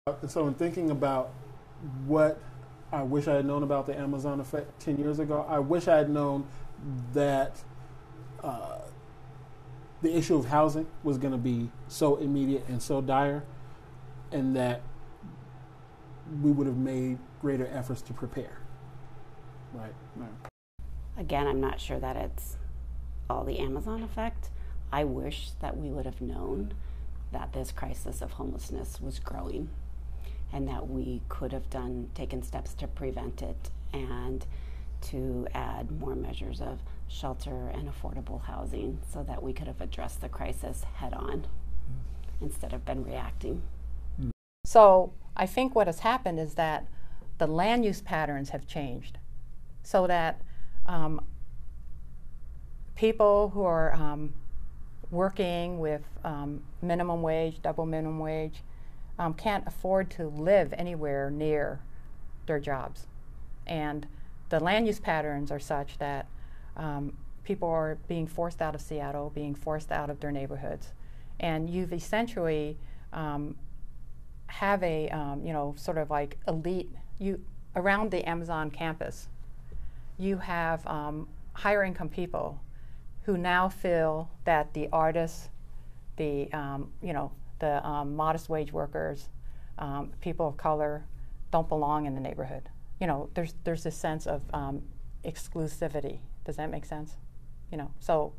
So in thinking about what I wish I had known about the Amazon effect 10 years ago, I wish I had known that uh, the issue of housing was going to be so immediate and so dire, and that we would have made greater efforts to prepare. Right. Again, I'm not sure that it's all the Amazon effect. I wish that we would have known that this crisis of homelessness was growing and that we could have taken steps to prevent it and to add more measures of shelter and affordable housing so that we could have addressed the crisis head on instead of been reacting. So I think what has happened is that the land use patterns have changed so that people who are working with minimum wage, double minimum wage, can't afford to live anywhere near their jobs. And the land use patterns are such that people are being forced out of Seattle, being forced out of their neighborhoods. And you've essentially have a, sort of like elite, around the Amazon campus, you have higher income people who now feel that the artists, the modest wage workers, people of color don't belong in the neighborhood. There's this sense of exclusivity. Does that make sense? So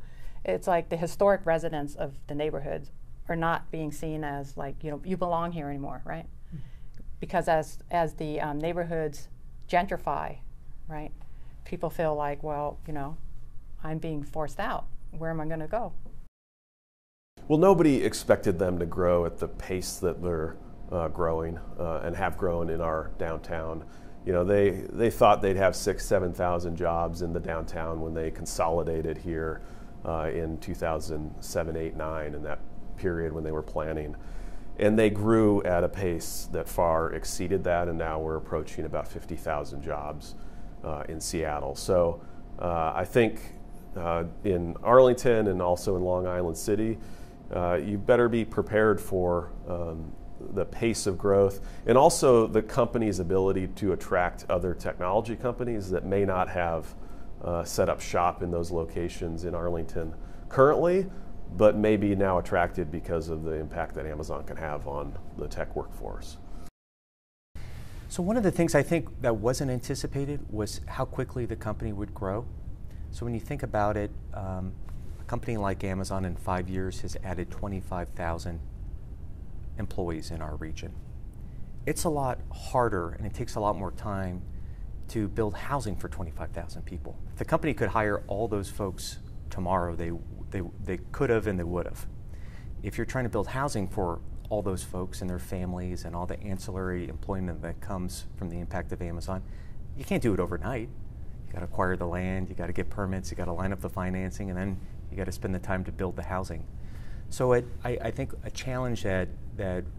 it's like the historic residents of the neighborhoods are not being seen as like, you belong here anymore, right? Because as the neighborhoods gentrify, right, people feel like, well, I'm being forced out. Where am I going to go? Well, nobody expected them to grow at the pace that they're growing and have grown in our downtown. They thought they'd have 6,000, 7,000 jobs in the downtown when they consolidated here in 2007, 8, 9, in that period when they were planning. And they grew at a pace that far exceeded that, and now we're approaching about 50,000 jobs in Seattle. So I think in Arlington and also in Long Island City, you better be prepared for the pace of growth and also the company's ability to attract other technology companies that may not have set up shop in those locations in Arlington currently, but may be now attracted because of the impact that Amazon can have on the tech workforce. So one of the things I think that wasn't anticipated was how quickly the company would grow. So when you think about it, a company like Amazon in 5 years has added 25,000 employees in our region. It's a lot harder and it takes a lot more time to build housing for 25,000 people. If the company could hire all those folks tomorrow, they could have and they would have. If you're trying to build housing for all those folks and their families and all the ancillary employment that comes from the impact of Amazon, you can't do it overnight. You got to acquire the land, you got to get permits, you got to line up the financing, and then you got to spend the time to build the housing. So I think a challenge that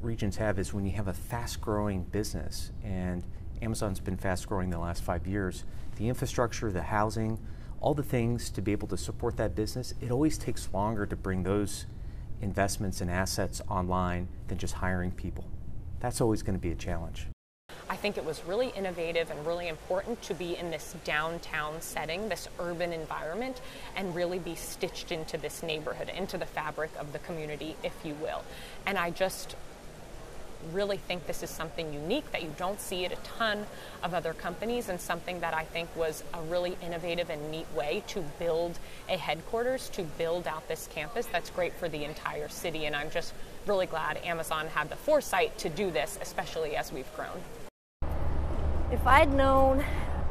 regions have is when you have a fast-growing business, and Amazon's been fast-growing the last 5 years, the infrastructure, the housing, all the things to be able to support that business, it always takes longer to bring those investments and assets online than just hiring people. That's always going to be a challenge. I think it was really innovative and really important to be in this downtown setting, this urban environment, and really be stitched into this neighborhood, into the fabric of the community, if you will. And I just really think this is something unique that you don't see at a ton of other companies, and something that I think was a really innovative and neat way to build a headquarters, to build out this campus that's great for the entire city. And I'm just really glad Amazon had the foresight to do this, especially as we've grown. If I'd known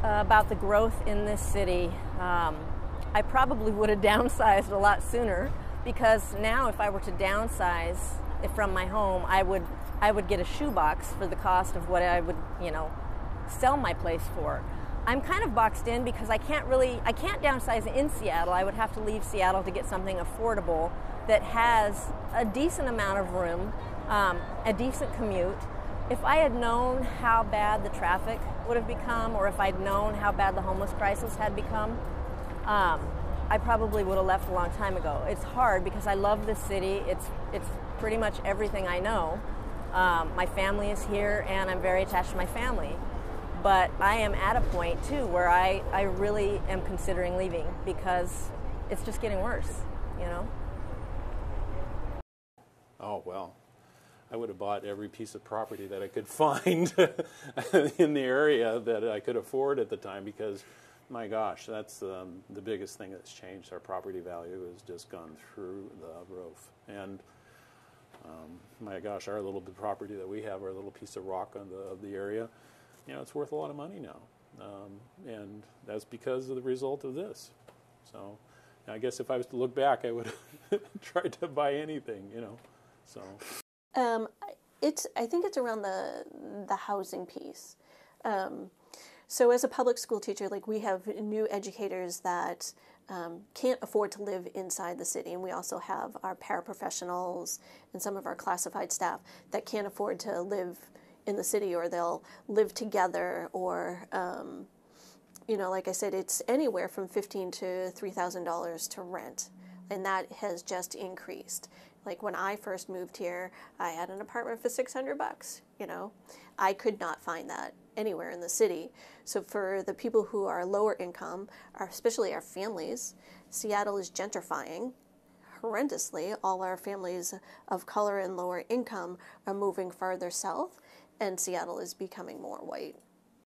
about the growth in this city, I probably would have downsized a lot sooner, because now if I were to downsize from my home, I would get a shoebox for the cost of what I would, sell my place for. I'm kind of boxed in because I can't downsize in Seattle. I would have to leave Seattle to get something affordable that has a decent amount of room, a decent commute. If I had known how bad the traffic would have become, or if I'd known how bad the homeless crisis had become, I probably would have left a long time ago. It's hard because I love this city. It's pretty much everything I know. My family is here, and I'm very attached to my family. But I am at a point, too, where I really am considering leaving because it's just getting worse, you know? Oh, well, I would have bought every piece of property that I could find in the area that I could afford at the time because, my gosh, that's the biggest thing that's changed. Our property value has just gone through the roof. And my gosh, our little bit of property that we have, our little piece of rock of the area, you know, it's worth a lot of money now. And that's because of the result of this. So I guess if I was to look back, I would have tried to buy anything, you know. So I think it's around the housing piece. So as a public school teacher, like we have new educators that can't afford to live inside the city, and we also have our paraprofessionals and some of our classified staff that can't afford to live in the city, or they'll live together, or you know, like I said, it's anywhere from $1,500 to $3,000 to rent, and that has just increased. Like when I first moved here, I had an apartment for $600, you know. I could not find that anywhere in the city. So for the people who are lower income, especially our families, Seattle is gentrifying horrendously. All our families of color and lower income are moving farther south, and Seattle is becoming more white.